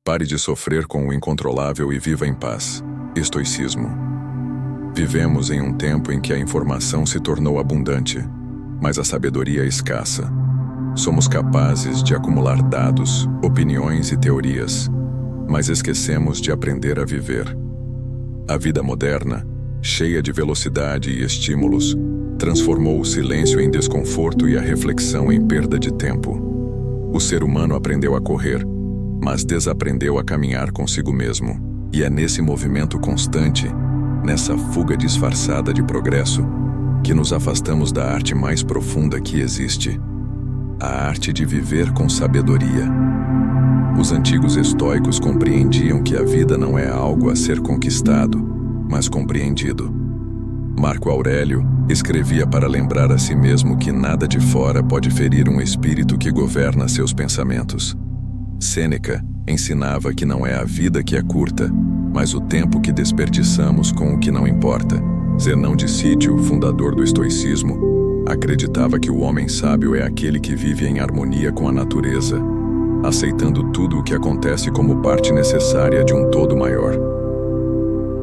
Pare de sofrer com o incontrolável e viva em paz. Estoicismo. Vivemos em um tempo em que a informação se tornou abundante, mas a sabedoria é escassa. Somos capazes de acumular dados, opiniões e teorias, mas esquecemos de aprender a viver. A vida moderna, cheia de velocidade e estímulos, transformou o silêncio em desconforto e a reflexão em perda de tempo. O ser humano aprendeu a correr, mas desaprendeu a caminhar consigo mesmo. E é nesse movimento constante, nessa fuga disfarçada de progresso, que nos afastamos da arte mais profunda que existe: a arte de viver com sabedoria. Os antigos estoicos compreendiam que a vida não é algo a ser conquistado, mas compreendido. Marco Aurélio escrevia para lembrar a si mesmo que nada de fora pode ferir um espírito que governa seus pensamentos. Sêneca ensinava que não é a vida que é curta, mas o tempo que desperdiçamos com o que não importa. Zenão de Cítio, fundador do estoicismo, acreditava que o homem sábio é aquele que vive em harmonia com a natureza, aceitando tudo o que acontece como parte necessária de um todo maior.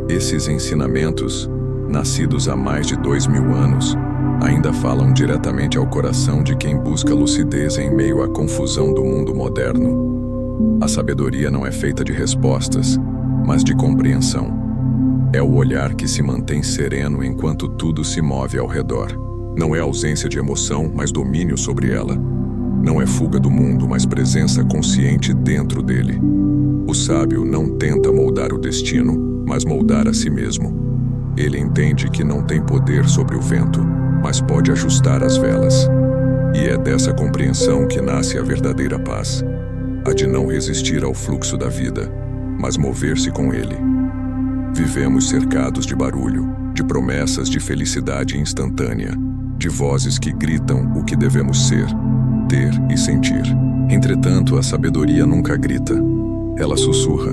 Esses ensinamentos, nascidos há mais de 2000 anos, ainda falam diretamente ao coração de quem busca lucidez em meio à confusão do mundo moderno. A sabedoria não é feita de respostas, mas de compreensão. É o olhar que se mantém sereno enquanto tudo se move ao redor. Não é ausência de emoção, mas domínio sobre ela. Não é fuga do mundo, mas presença consciente dentro dele. O sábio não tenta moldar o destino, mas moldar a si mesmo. Ele entende que não tem poder sobre o vento, mas pode ajustar as velas. E é dessa compreensão que nasce a verdadeira paz. A de não resistir ao fluxo da vida, mas mover-se com ele. Vivemos cercados de barulho, de promessas de felicidade instantânea, de vozes que gritam o que devemos ser, ter e sentir. Entretanto, a sabedoria nunca grita, ela sussurra.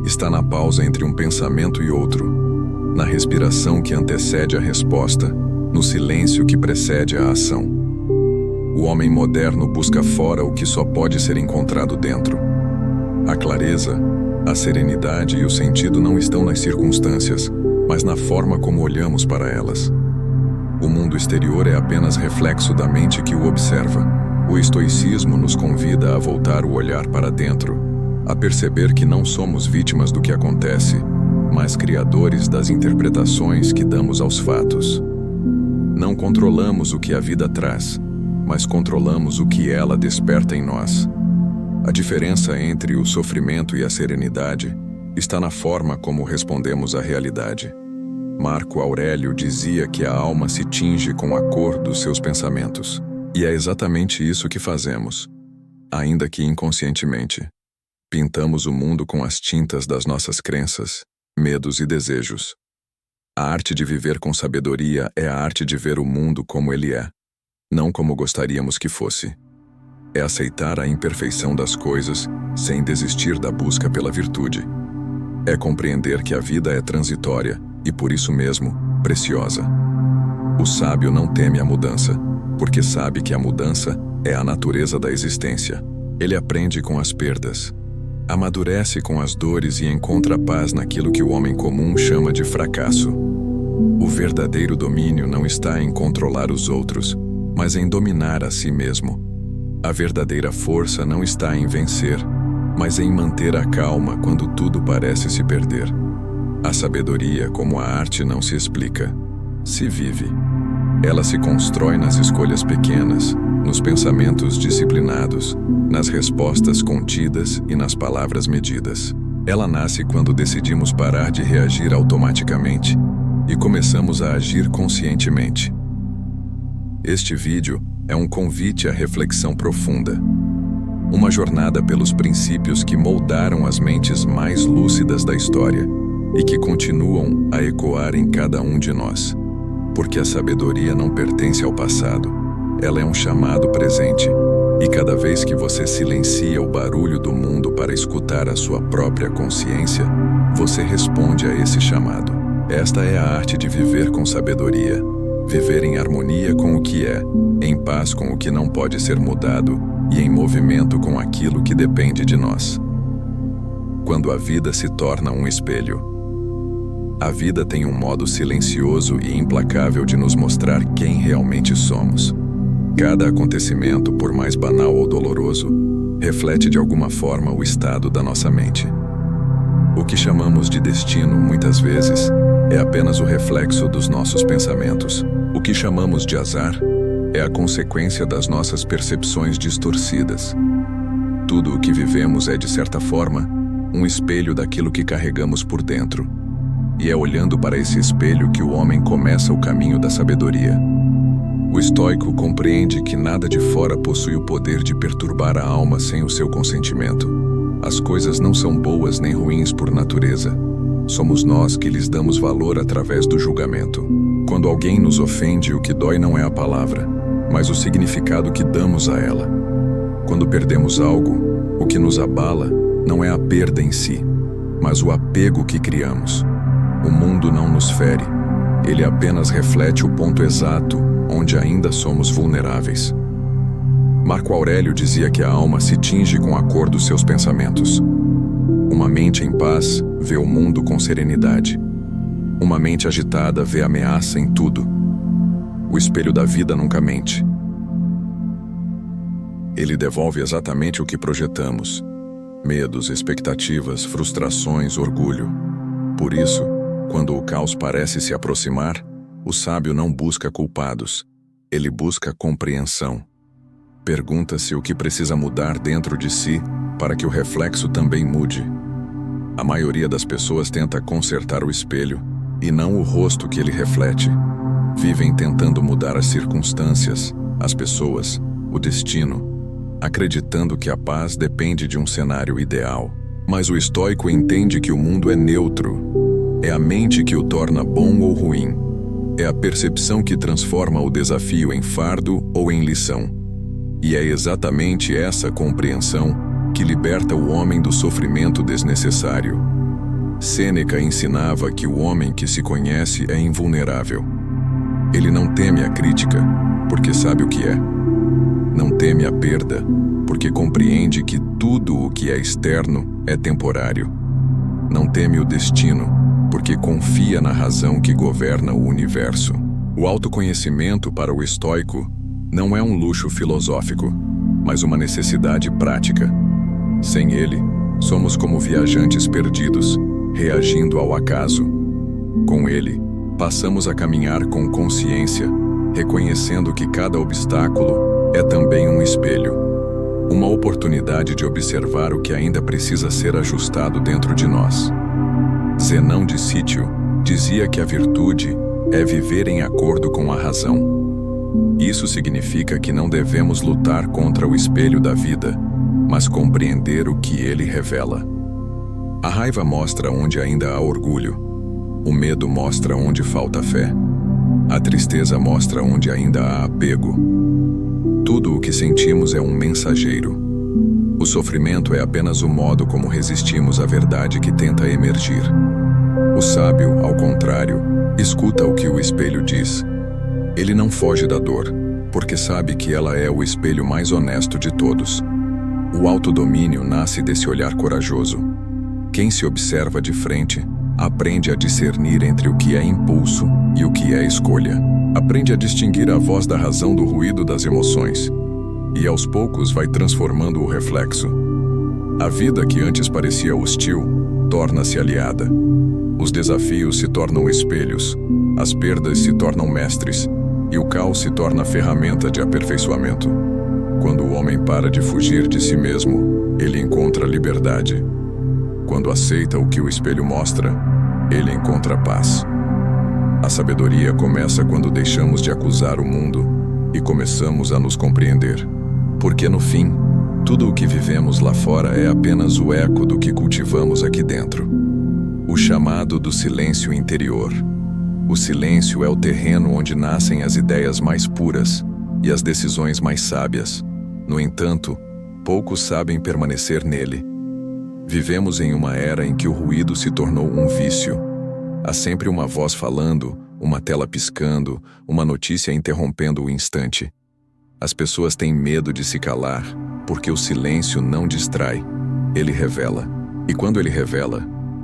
Está na pausa entre um pensamento e outro, na respiração que antecede a resposta, no silêncio que precede a ação. O homem moderno busca fora o que só pode ser encontrado dentro. A clareza, a serenidade e o sentido não estão nas circunstâncias, mas na forma como olhamos para elas. O mundo exterior é apenas reflexo da mente que o observa. O estoicismo nos convida a voltar o olhar para dentro, a perceber que não somos vítimas do que acontece, mas criadores das interpretações que damos aos fatos. Não controlamos o que a vida traz, mas controlamos o que ela desperta em nós. A diferença entre o sofrimento e a serenidade está na forma como respondemos à realidade. Marco Aurélio dizia que a alma se tinge com a cor dos seus pensamentos. E é exatamente isso que fazemos, ainda que inconscientemente. Pintamos o mundo com as tintas das nossas crenças, medos e desejos. A arte de viver com sabedoria é a arte de ver o mundo como ele é, não como gostaríamos que fosse. É aceitar a imperfeição das coisas sem desistir da busca pela virtude. É compreender que a vida é transitória e, por isso mesmo, preciosa. O sábio não teme a mudança, porque sabe que a mudança é a natureza da existência. Ele aprende com as perdas, amadurece com as dores e encontra paz naquilo que o homem comum chama de fracasso. O verdadeiro domínio não está em controlar os outros, mas em dominar a si mesmo. A verdadeira força não está em vencer, mas em manter a calma quando tudo parece se perder. A sabedoria, como a arte, não se explica, se vive. Ela se constrói nas escolhas pequenas, nos pensamentos disciplinados, nas respostas contidas e nas palavras medidas. Ela nasce quando decidimos parar de reagir automaticamente e começamos a agir conscientemente. Este vídeo é um convite à reflexão profunda. Uma jornada pelos princípios que moldaram as mentes mais lúcidas da história e que continuam a ecoar em cada um de nós. Porque a sabedoria não pertence ao passado, ela é um chamado presente. E cada vez que você silencia o barulho do mundo para escutar a sua própria consciência, você responde a esse chamado. Esta é a arte de viver com sabedoria. Viver em harmonia com o que é, em paz com o que não pode ser mudado e em movimento com aquilo que depende de nós. quando a vida se torna um espelho. A vida tem um modo silencioso e implacável de nos mostrar quem realmente somos. Cada acontecimento, por mais banal ou doloroso, reflete de alguma forma o estado da nossa mente. O que chamamos de destino, muitas vezes, é apenas o reflexo dos nossos pensamentos. O que chamamos de azar é a consequência das nossas percepções distorcidas. Tudo o que vivemos é, de certa forma, um espelho daquilo que carregamos por dentro. E é olhando para esse espelho que o homem começa o caminho da sabedoria. O estoico compreende que nada de fora possui o poder de perturbar a alma sem o seu consentimento. As coisas não são boas nem ruins por natureza. Somos nós que lhes damos valor através do julgamento. Quando alguém nos ofende, o que dói não é a palavra, mas o significado que damos a ela. Quando perdemos algo, o que nos abala não é a perda em si, mas o apego que criamos. O mundo não nos fere, ele apenas reflete o ponto exato onde ainda somos vulneráveis. Marco Aurélio dizia que a alma se tinge com a cor dos seus pensamentos. Uma mente em paz vê o mundo com serenidade. Uma mente agitada vê ameaça em tudo. O espelho da vida nunca mente. Ele devolve exatamente o que projetamos: medos, expectativas, frustrações, orgulho. Por isso, quando o caos parece se aproximar, o sábio não busca culpados, ele busca compreensão. Pergunta-se o que precisa mudar dentro de si para que o reflexo também mude. A maioria das pessoas tenta consertar o espelho e não o rosto que ele reflete. Vivem tentando mudar as circunstâncias, as pessoas, o destino, acreditando que a paz depende de um cenário ideal. Mas o estoico entende que o mundo é neutro. É a mente que o torna bom ou ruim. É a percepção que transforma o desafio em fardo ou em lição. E é exatamente essa compreensão que liberta o homem do sofrimento desnecessário. Sêneca ensinava que o homem que se conhece é invulnerável. Ele não teme a crítica, porque sabe o que é. Não teme a perda, porque compreende que tudo o que é externo é temporário. Não teme o destino, porque confia na razão que governa o universo. O autoconhecimento para o estoico não é um luxo filosófico, mas uma necessidade prática. Sem ele, somos como viajantes perdidos, reagindo ao acaso. Com ele, passamos a caminhar com consciência, reconhecendo que cada obstáculo é também um espelho, uma oportunidade de observar o que ainda precisa ser ajustado dentro de nós. Zenão de Sítio dizia que a virtude é viver em acordo com a razão. Isso significa que não devemos lutar contra o espelho da vida, mas compreender o que ele revela. A raiva mostra onde ainda há orgulho. O medo mostra onde falta fé. A tristeza mostra onde ainda há apego. Tudo o que sentimos é um mensageiro. O sofrimento é apenas o modo como resistimos à verdade que tenta emergir. O sábio, ao contrário, escuta o que o espelho diz. Ele não foge da dor, porque sabe que ela é o espelho mais honesto de todos. O autodomínio nasce desse olhar corajoso. Quem se observa de frente, aprende a discernir entre o que é impulso e o que é escolha. Aprende a distinguir a voz da razão do ruído das emoções. E aos poucos vai transformando o reflexo. A vida que antes parecia hostil, torna-se aliada. Os desafios se tornam espelhos, as perdas se tornam mestres, e o caos se torna ferramenta de aperfeiçoamento. Quando o homem para de fugir de si mesmo, ele encontra liberdade. Quando aceita o que o espelho mostra, ele encontra paz. A sabedoria começa quando deixamos de acusar o mundo e começamos a nos compreender. Porque no fim, tudo o que vivemos lá fora é apenas o eco do que cultivamos aqui dentro. O chamado do silêncio interior. O silêncio é o terreno onde nascem as ideias mais puras e as decisões mais sábias. No entanto, poucos sabem permanecer nele. Vivemos em uma era em que o ruído se tornou um vício. Há sempre uma voz falando, uma tela piscando, uma notícia interrompendo o instante. As pessoas têm medo de se calar, porque o silêncio não distrai, ele revela. E quando ele revela,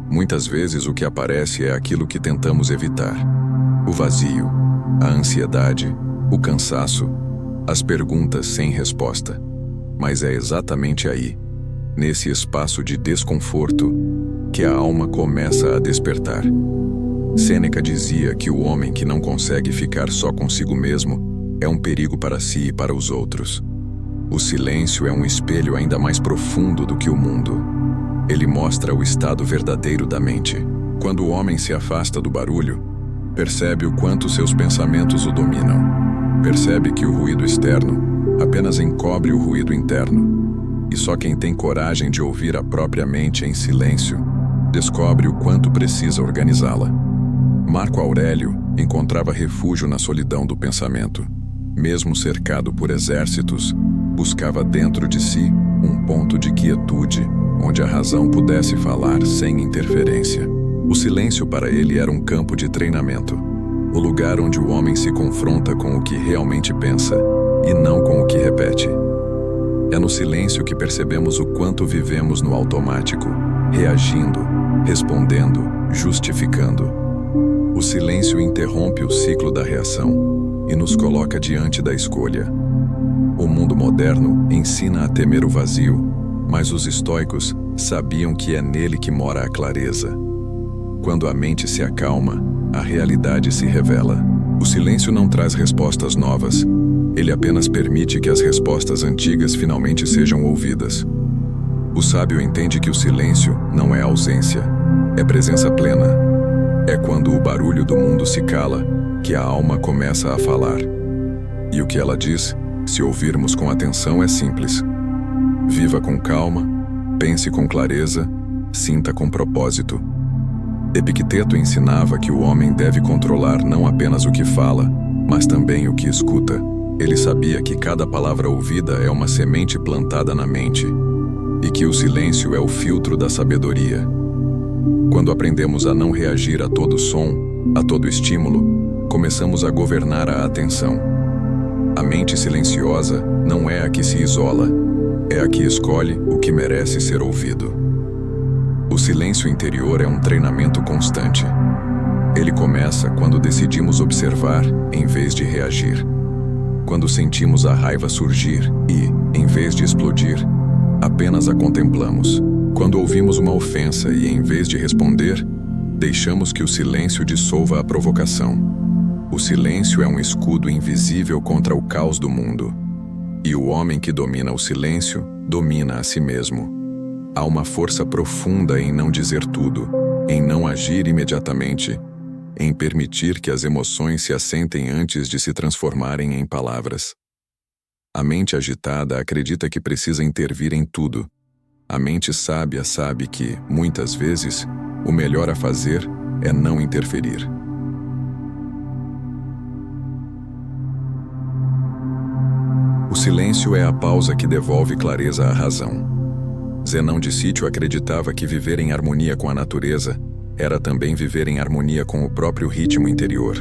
muitas vezes o que aparece é aquilo que tentamos evitar: o vazio, a ansiedade, o cansaço, as perguntas sem resposta. Mas é exatamente aí, nesse espaço de desconforto, que a alma começa a despertar. Sêneca dizia que o homem que não consegue ficar só consigo mesmo é um perigo para si e para os outros. O silêncio é um espelho ainda mais profundo do que o mundo. Ele mostra o estado verdadeiro da mente. Quando o homem se afasta do barulho, percebe o quanto seus pensamentos o dominam. Percebe que o ruído externo apenas encobre o ruído interno. E só quem tem coragem de ouvir a própria mente em silêncio descobre o quanto precisa organizá-la. Marco Aurélio encontrava refúgio na solidão do pensamento. Mesmo cercado por exércitos, buscava dentro de si um ponto de quietude, onde a razão pudesse falar sem interferência. O silêncio para ele era um campo de treinamento, o lugar onde o homem se confronta com o que realmente pensa, e não com o que repete. É no silêncio que percebemos o quanto vivemos no automático, reagindo, respondendo, justificando. O silêncio interrompe o ciclo da reação e nos coloca diante da escolha. O mundo moderno ensina a temer o vazio, mas os estoicos sabiam que é nele que mora a clareza. Quando a mente se acalma, a realidade se revela. O silêncio não traz respostas novas, ele apenas permite que as respostas antigas finalmente sejam ouvidas. O sábio entende que o silêncio não é ausência, é presença plena. É quando o barulho do mundo se cala que a alma começa a falar. E o que ela diz, se ouvirmos com atenção, é simples: viva com calma, pense com clareza, sinta com propósito. Epicteto ensinava que o homem deve controlar não apenas o que fala, mas também o que escuta. Ele sabia que cada palavra ouvida é uma semente plantada na mente, e que o silêncio é o filtro da sabedoria. Quando aprendemos a não reagir a todo som, a todo estímulo, começamos a governar a atenção. A mente silenciosa não é a que se isola, é a que escolhe o que merece ser ouvido. O silêncio interior é um treinamento constante. Ele começa quando decidimos observar em vez de reagir. Quando sentimos a raiva surgir e, em vez de explodir, apenas a contemplamos. Quando ouvimos uma ofensa e, em vez de responder, deixamos que o silêncio dissolva a provocação. O silêncio é um escudo invisível contra o caos do mundo. E o homem que domina o silêncio, domina a si mesmo. Há uma força profunda em não dizer tudo, em não agir imediatamente, em permitir que as emoções se assentem antes de se transformarem em palavras. A mente agitada acredita que precisa intervir em tudo. A mente sábia sabe que, muitas vezes, o melhor a fazer é não interferir. O silêncio é a pausa que devolve clareza à razão. Zenão de Sítio acreditava que viver em harmonia com a natureza era também viver em harmonia com o próprio ritmo interior.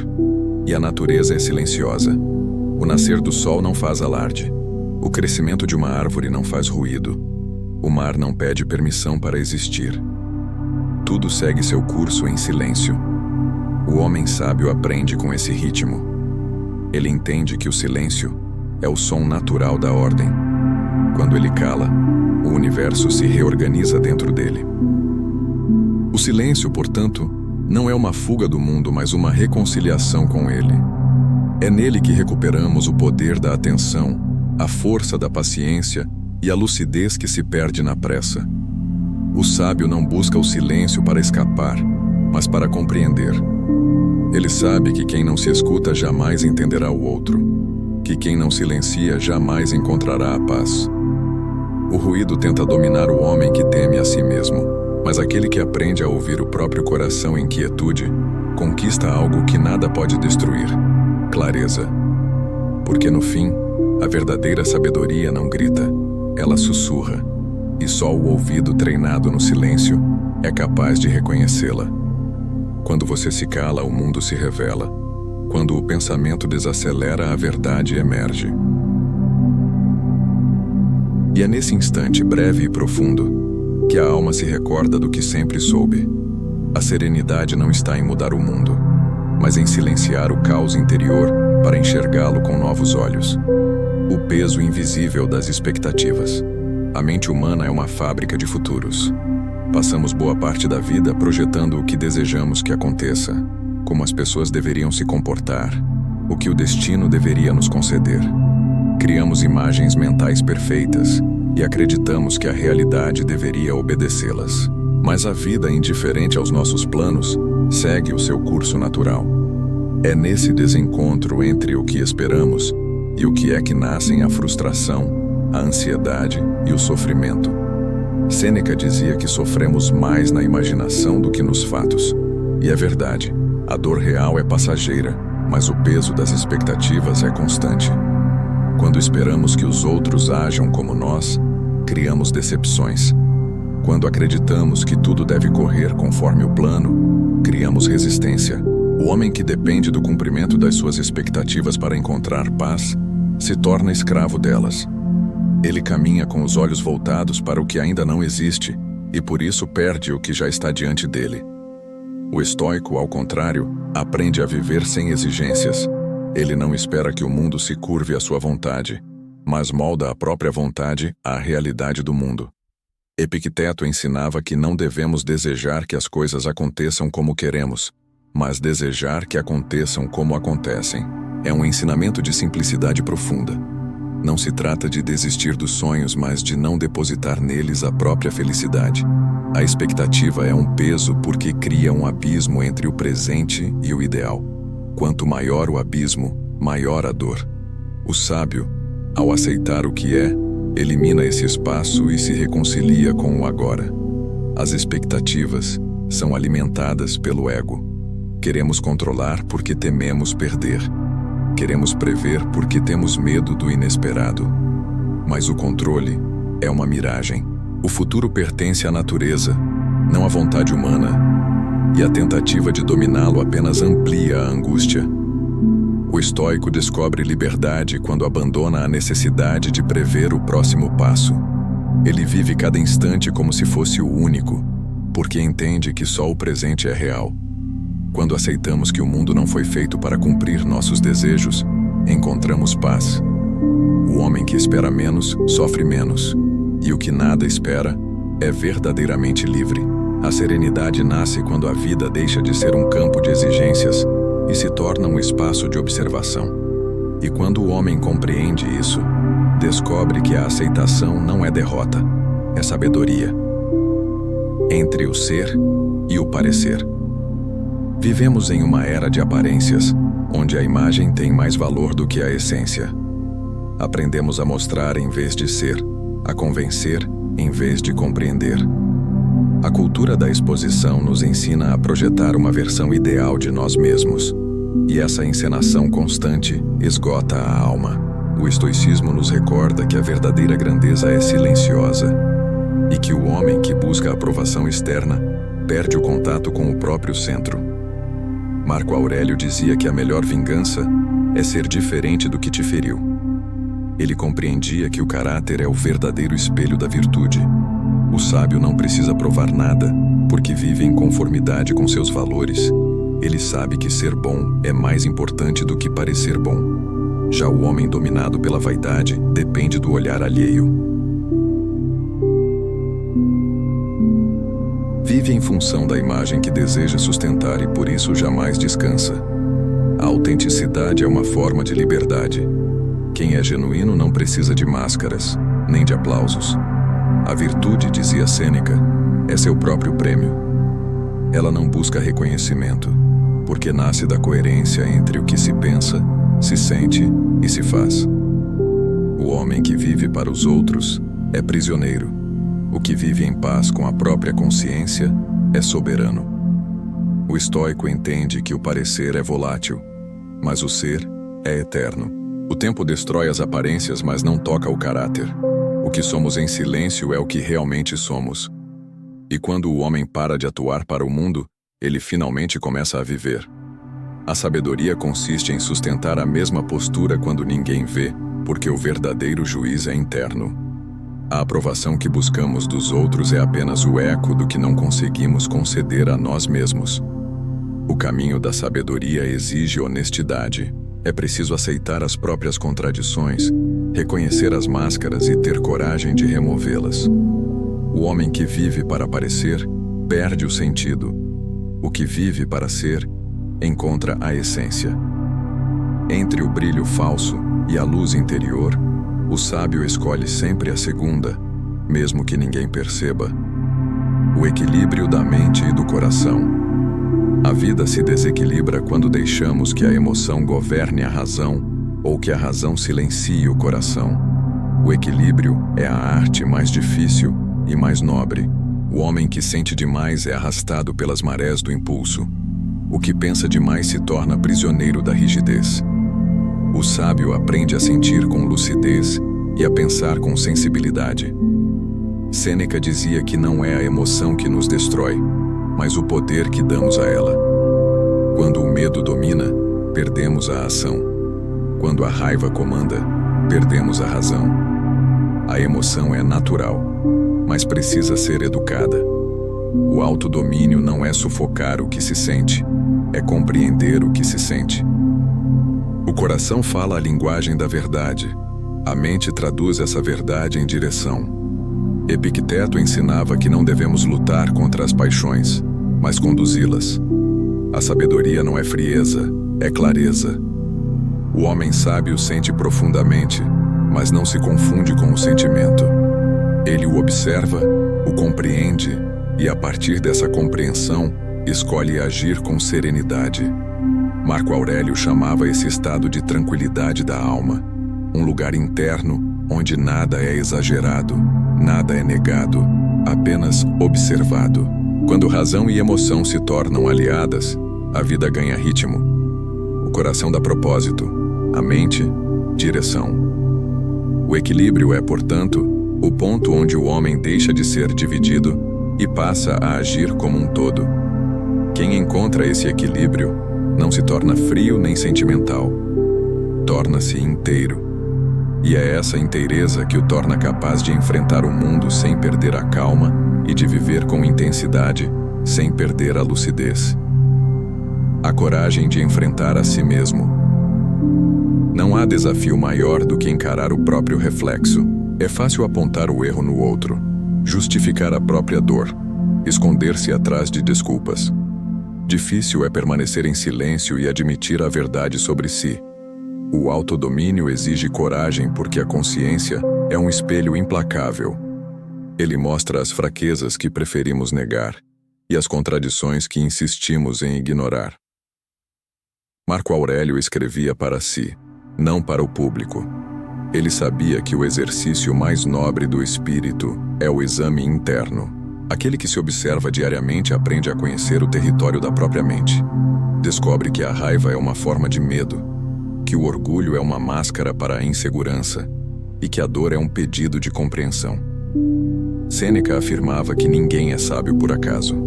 E a natureza é silenciosa. O nascer do sol não faz alarde. O crescimento de uma árvore não faz ruído. O mar não pede permissão para existir. Tudo segue seu curso em silêncio. O homem sábio aprende com esse ritmo. Ele entende que o silêncio é o som natural da ordem. Quando ele cala, o universo se reorganiza dentro dele. O silêncio, portanto, não é uma fuga do mundo, mas uma reconciliação com ele. É nele que recuperamos o poder da atenção, a força da paciência e a lucidez que se perde na pressa. O sábio não busca o silêncio para escapar, mas para compreender. Ele sabe que quem não se escuta jamais entenderá o outro, que quem não silencia jamais encontrará a paz. O ruído tenta dominar o homem que teme a si mesmo, mas aquele que aprende a ouvir o próprio coração em quietude, conquista algo que nada pode destruir: clareza. Porque no fim, a verdadeira sabedoria não grita, ela sussurra, e só o ouvido treinado no silêncio é capaz de reconhecê-la. Quando você se cala, o mundo se revela. Quando o pensamento desacelera, a verdade emerge. E é nesse instante breve e profundo que a alma se recorda do que sempre soube. A serenidade não está em mudar o mundo, mas em silenciar o caos interior para enxergá-lo com novos olhos. O peso invisível das expectativas. A mente humana é uma fábrica de futuros. Passamos boa parte da vida projetando o que desejamos que aconteça, como as pessoas deveriam se comportar, o que o destino deveria nos conceder. Criamos imagens mentais perfeitas e acreditamos que a realidade deveria obedecê-las. Mas a vida, indiferente aos nossos planos, segue o seu curso natural. É nesse desencontro entre o que esperamos e o que é que nascem a frustração, a ansiedade e o sofrimento. Sêneca dizia que sofremos mais na imaginação do que nos fatos. E é verdade, a dor real é passageira, mas o peso das expectativas é constante. Quando esperamos que os outros ajam como nós, criamos decepções. Quando acreditamos que tudo deve correr conforme o plano, criamos resistência. O homem que depende do cumprimento das suas expectativas para encontrar paz, se torna escravo delas. Ele caminha com os olhos voltados para o que ainda não existe e por isso perde o que já está diante dele. O estoico, ao contrário, aprende a viver sem exigências. Ele não espera que o mundo se curve à sua vontade, mas molda a própria vontade à realidade do mundo. Epicteto ensinava que não devemos desejar que as coisas aconteçam como queremos, mas desejar que aconteçam como acontecem. É um ensinamento de simplicidade profunda. Não se trata de desistir dos sonhos, mas de não depositar neles a própria felicidade. A expectativa é um peso porque cria um abismo entre o presente e o ideal. Quanto maior o abismo, maior a dor. O sábio, ao aceitar o que é, elimina esse espaço e se reconcilia com o agora. As expectativas são alimentadas pelo ego. Queremos controlar porque tememos perder. Queremos prever porque temos medo do inesperado. Mas o controle é uma miragem. O futuro pertence à natureza, não à vontade humana, e a tentativa de dominá-lo apenas amplia a angústia. O estoico descobre liberdade quando abandona a necessidade de prever o próximo passo. Ele vive cada instante como se fosse o único, porque entende que só o presente é real. Quando aceitamos que o mundo não foi feito para cumprir nossos desejos, encontramos paz. O homem que espera menos, sofre menos, e o que nada espera é verdadeiramente livre. A serenidade nasce quando a vida deixa de ser um campo de exigências e se torna um espaço de observação. E quando o homem compreende isso, descobre que a aceitação não é derrota, é sabedoria. Entre o ser e o parecer. Vivemos em uma era de aparências, onde a imagem tem mais valor do que a essência. Aprendemos a mostrar em vez de ser, a convencer em vez de compreender. A cultura da exposição nos ensina a projetar uma versão ideal de nós mesmos, e essa encenação constante esgota a alma. O estoicismo nos recorda que a verdadeira grandeza é silenciosa, e que o homem que busca a aprovação externa perde o contato com o próprio centro. Marco Aurélio dizia que a melhor vingança é ser diferente do que te feriu. Ele compreendia que o caráter é o verdadeiro espelho da virtude. O sábio não precisa provar nada, porque vive em conformidade com seus valores. Ele sabe que ser bom é mais importante do que parecer bom. Já o homem dominado pela vaidade depende do olhar alheio. Vive em função da imagem que deseja sustentar e por isso jamais descansa. A autenticidade é uma forma de liberdade. Quem é genuíno não precisa de máscaras, nem de aplausos. A virtude, dizia Sêneca, é seu próprio prêmio. Ela não busca reconhecimento, porque nasce da coerência entre o que se pensa, se sente e se faz. O homem que vive para os outros é prisioneiro. O que vive em paz com a própria consciência é soberano. O estoico entende que o parecer é volátil, mas o ser é eterno. O tempo destrói as aparências, mas não toca o caráter. O que somos em silêncio é o que realmente somos. E quando o homem para de atuar para o mundo, ele finalmente começa a viver. A sabedoria consiste em sustentar a mesma postura quando ninguém vê, porque o verdadeiro juiz é interno. A aprovação que buscamos dos outros é apenas o eco do que não conseguimos conceder a nós mesmos. O caminho da sabedoria exige honestidade. É preciso aceitar as próprias contradições, reconhecer as máscaras e ter coragem de removê-las. O homem que vive para aparecer perde o sentido. O que vive para ser encontra a essência. Entre o brilho falso e a luz interior, o sábio escolhe sempre a segunda, mesmo que ninguém perceba. O equilíbrio da mente e do coração. A vida se desequilibra quando deixamos que a emoção governe a razão ou que a razão silencie o coração. O equilíbrio é a arte mais difícil e mais nobre. O homem que sente demais é arrastado pelas marés do impulso. O que pensa demais se torna prisioneiro da rigidez. O sábio aprende a sentir com lucidez e a pensar com sensibilidade. Sêneca dizia que não é a emoção que nos destrói, mas o poder que damos a ela. Quando o medo domina, perdemos a ação. Quando a raiva comanda, perdemos a razão. A emoção é natural, mas precisa ser educada. O autodomínio não é sufocar o que se sente, é compreender o que se sente. O coração fala a linguagem da verdade. A mente traduz essa verdade em direção. Epicteto ensinava que não devemos lutar contra as paixões, mas conduzi-las. A sabedoria não é frieza, é clareza. O homem sábio sente profundamente, mas não se confunde com o sentimento. Ele o observa, o compreende e, a partir dessa compreensão, escolhe agir com serenidade. Marco Aurélio chamava esse estado de tranquilidade da alma, um lugar interno onde nada é exagerado, nada é negado, apenas observado. Quando razão e emoção se tornam aliadas, a vida ganha ritmo. O coração dá propósito, a mente, direção. O equilíbrio é, portanto, o ponto onde o homem deixa de ser dividido e passa a agir como um todo. Quem encontra esse equilíbrio não se torna frio nem sentimental, torna-se inteiro. E é essa inteireza que o torna capaz de enfrentar o mundo sem perder a calma e de viver com intensidade, sem perder a lucidez. A coragem de enfrentar a si mesmo. Não há desafio maior do que encarar o próprio reflexo. É fácil apontar o erro no outro, justificar a própria dor, esconder-se atrás de desculpas. Difícil é permanecer em silêncio e admitir a verdade sobre si. O autodomínio exige coragem porque a consciência é um espelho implacável. Ele mostra as fraquezas que preferimos negar e as contradições que insistimos em ignorar. Marco Aurélio escrevia para si, não para o público. Ele sabia que o exercício mais nobre do espírito é o exame interno. Aquele que se observa diariamente aprende a conhecer o território da própria mente. Descobre que a raiva é uma forma de medo, que o orgulho é uma máscara para a insegurança e que a dor é um pedido de compreensão. Sêneca afirmava que ninguém é sábio por acaso.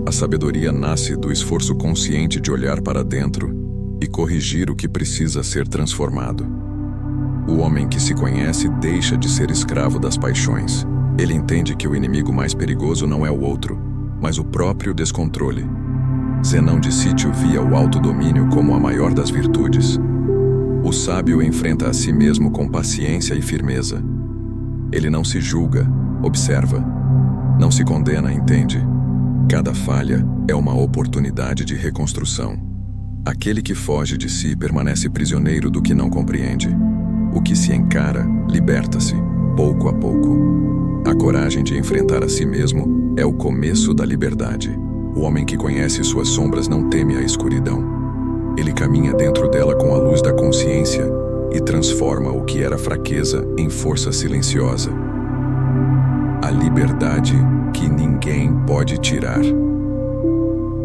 A sabedoria nasce do esforço consciente de olhar para dentro e corrigir o que precisa ser transformado. O homem que se conhece deixa de ser escravo das paixões. Ele entende que o inimigo mais perigoso não é o outro, mas o próprio descontrole. Zenão de Sítio via o autodomínio como a maior das virtudes. O sábio enfrenta a si mesmo com paciência e firmeza. Ele não se julga, observa. Não se condena, entende. Cada falha é uma oportunidade de reconstrução. Aquele que foge de si permanece prisioneiro do que não compreende. O que se encara, liberta-se, pouco a pouco. A coragem de enfrentar a si mesmo é o começo da liberdade. O homem que conhece suas sombras não teme a escuridão. Ele caminha dentro dela com a luz da consciência e transforma o que era fraqueza em força silenciosa. A liberdade que ninguém pode tirar.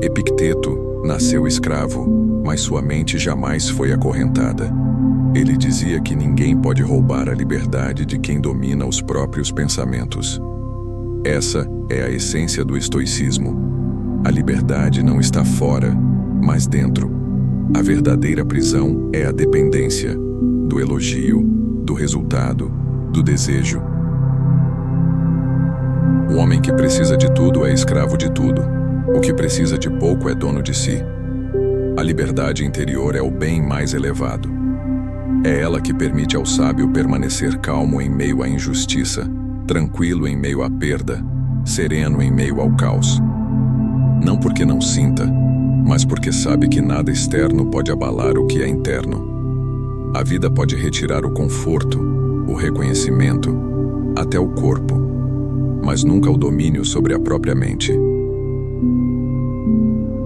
Epicteto nasceu escravo, mas sua mente jamais foi acorrentada. Ele dizia que ninguém pode roubar a liberdade de quem domina os próprios pensamentos. Essa é a essência do estoicismo. A liberdade não está fora, mas dentro. A verdadeira prisão é a dependência, do elogio, do resultado, do desejo. homem que precisa de tudo é escravo de tudo. O que precisa de pouco é dono de si. A liberdade interior é o bem mais elevado. É ela que permite ao sábio permanecer calmo em meio à injustiça, tranquilo em meio à perda, sereno em meio ao caos. Não porque não sinta, mas porque sabe que nada externo pode abalar o que é interno. A vida pode retirar o conforto, o reconhecimento, até o corpo, mas nunca o domínio sobre a própria mente.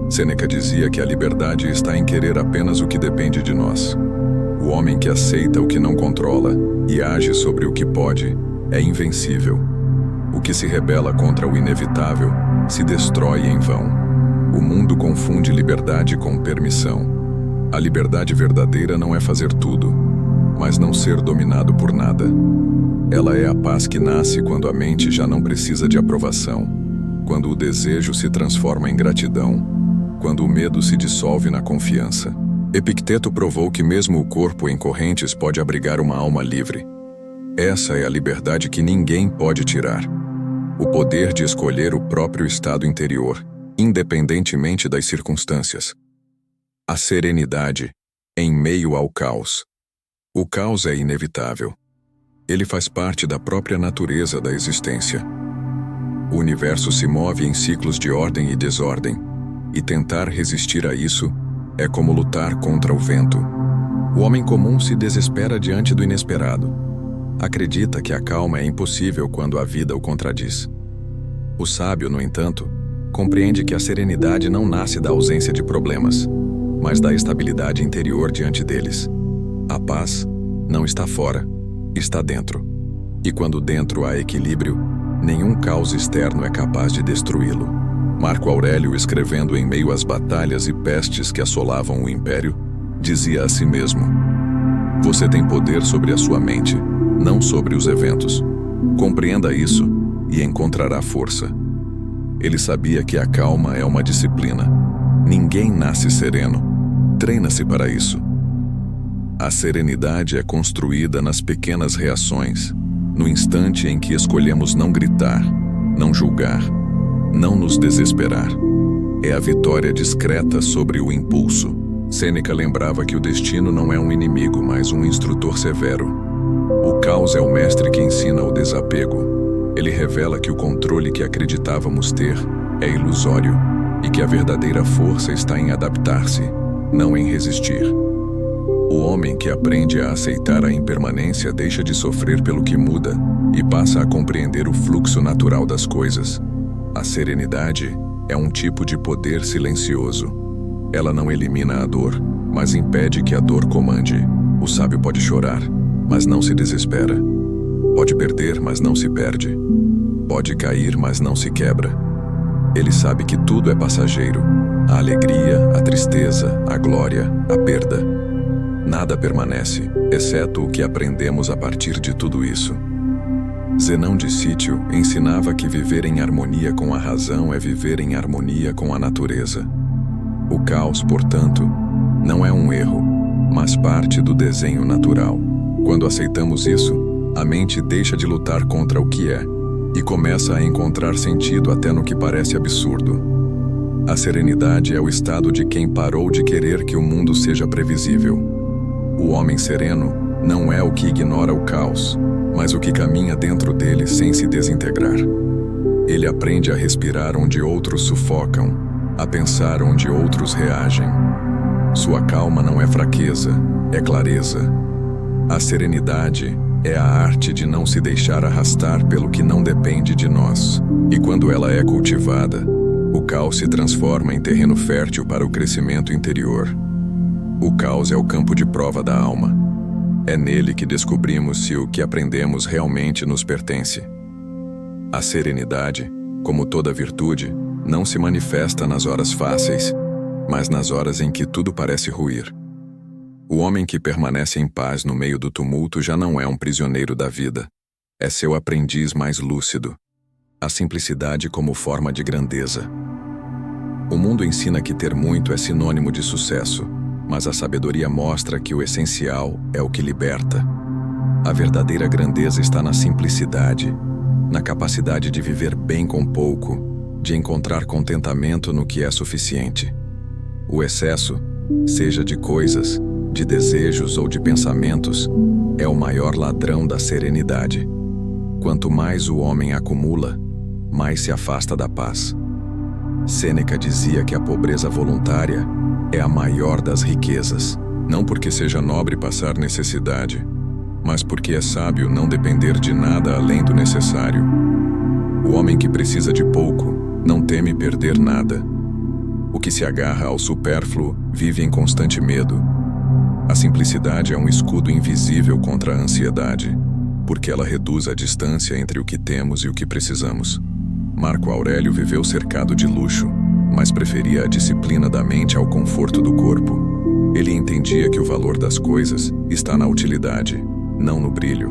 Sêneca dizia que a liberdade está em querer apenas o que depende de nós. O homem que aceita o que não controla e age sobre o que pode é invencível. O que se rebela contra o inevitável se destrói em vão. O mundo confunde liberdade com permissão. A liberdade verdadeira não é fazer tudo, mas não ser dominado por nada. Ela é a paz que nasce quando a mente já não precisa de aprovação, quando o desejo se transforma em gratidão, quando o medo se dissolve na confiança. Epicteto provou que mesmo o corpo em correntes pode abrigar uma alma livre. Essa é a liberdade que ninguém pode tirar. O poder de escolher o próprio estado interior, independentemente das circunstâncias. A serenidade em meio ao caos. O caos é inevitável. Ele faz parte da própria natureza da existência. O universo se move em ciclos de ordem e desordem, e tentar resistir a isso é como lutar contra o vento. O homem comum se desespera diante do inesperado. Acredita que a calma é impossível quando a vida o contradiz. O sábio, no entanto, compreende que a serenidade não nasce da ausência de problemas, mas da estabilidade interior diante deles. A paz não está fora, está dentro. E quando dentro há equilíbrio, nenhum caos externo é capaz de destruí-lo. Marco Aurélio, escrevendo em meio às batalhas e pestes que assolavam o império, dizia a si mesmo: "Você tem poder sobre a sua mente, não sobre os eventos. Compreenda isso e encontrará força." Ele sabia que a calma é uma disciplina. Ninguém nasce sereno. Treina-se para isso. A serenidade é construída nas pequenas reações, no instante em que escolhemos não gritar, não julgar, não nos desesperar. É a vitória discreta sobre o impulso. Sêneca lembrava que o destino não é um inimigo, mas um instrutor severo. O caos é o mestre que ensina o desapego. Ele revela que o controle que acreditávamos ter é ilusório e que a verdadeira força está em adaptar-se, não em resistir. O homem que aprende a aceitar a impermanência deixa de sofrer pelo que muda e passa a compreender o fluxo natural das coisas. A serenidade é um tipo de poder silencioso. Ela não elimina a dor, mas impede que a dor comande. O sábio pode chorar, mas não se desespera. Pode perder, mas não se perde. Pode cair, mas não se quebra. Ele sabe que tudo é passageiro. A alegria, a tristeza, a glória, a perda. Nada permanece, exceto o que aprendemos a partir de tudo isso. Zenão de Sítio ensinava que viver em harmonia com a razão é viver em harmonia com a natureza. O caos, portanto, não é um erro, mas parte do desenho natural. Quando aceitamos isso, a mente deixa de lutar contra o que é e começa a encontrar sentido até no que parece absurdo. A serenidade é o estado de quem parou de querer que o mundo seja previsível. O homem sereno não é o que ignora o caos, mas o que caminha dentro dele sem se desintegrar. Ele aprende a respirar onde outros sufocam, a pensar onde outros reagem. Sua calma não é fraqueza, é clareza. A serenidade é a arte de não se deixar arrastar pelo que não depende de nós. E quando ela é cultivada, o caos se transforma em terreno fértil para o crescimento interior. O caos é o campo de prova da alma. É nele que descobrimos se o que aprendemos realmente nos pertence. A serenidade, como toda virtude, não se manifesta nas horas fáceis, mas nas horas em que tudo parece ruir. O homem que permanece em paz no meio do tumulto já não é um prisioneiro da vida. É seu aprendiz mais lúcido. A simplicidade como forma de grandeza. O mundo ensina que ter muito é sinônimo de sucesso, mas a sabedoria mostra que o essencial é o que liberta. A verdadeira grandeza está na simplicidade, na capacidade de viver bem com pouco, de encontrar contentamento no que é suficiente. O excesso, seja de coisas, de desejos ou de pensamentos, é o maior ladrão da serenidade. Quanto mais o homem acumula, mais se afasta da paz. Sêneca dizia que a pobreza voluntária é a maior das riquezas, não porque seja nobre passar necessidade, mas porque é sábio não depender de nada além do necessário. O homem que precisa de pouco não teme perder nada. O que se agarra ao supérfluo vive em constante medo. A simplicidade é um escudo invisível contra a ansiedade, porque ela reduz a distância entre o que temos e o que precisamos. Marco Aurélio viveu cercado de luxo, mas preferia a disciplina da mente ao conforto do corpo. Ele entendia que o valor das coisas está na utilidade, não no brilho.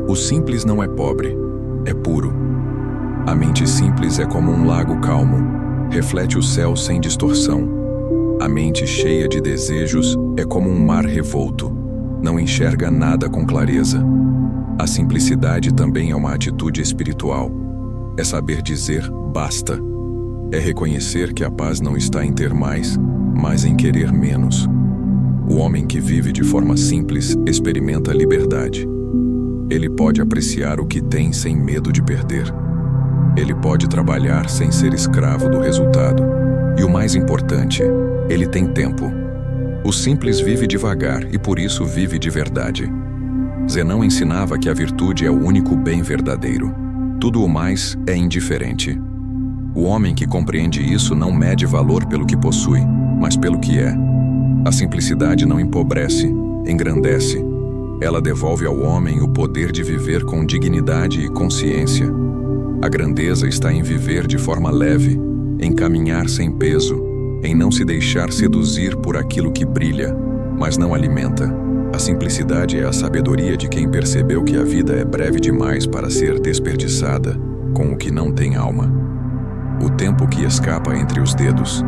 O simples não é pobre, é puro. A mente simples é como um lago calmo, reflete o céu sem distorção. A mente cheia de desejos é como um mar revolto, não enxerga nada com clareza. A simplicidade também é uma atitude espiritual. É saber dizer basta. É reconhecer que a paz não está em ter mais, mas em querer menos. O homem que vive de forma simples experimenta liberdade. Ele pode apreciar o que tem sem medo de perder. Ele pode trabalhar sem ser escravo do resultado. E o mais importante, ele tem tempo. O simples vive devagar e por isso vive de verdade. Zenão ensinava que a virtude é o único bem verdadeiro. Tudo o mais é indiferente. O homem que compreende isso não mede valor pelo que possui, mas pelo que é. A simplicidade não empobrece, engrandece. Ela devolve ao homem o poder de viver com dignidade e consciência. A grandeza está em viver de forma leve, em caminhar sem peso, em não se deixar seduzir por aquilo que brilha, mas não alimenta. A simplicidade é a sabedoria de quem percebeu que a vida é breve demais para ser desperdiçada com o que não tem alma. O tempo que escapa entre os dedos.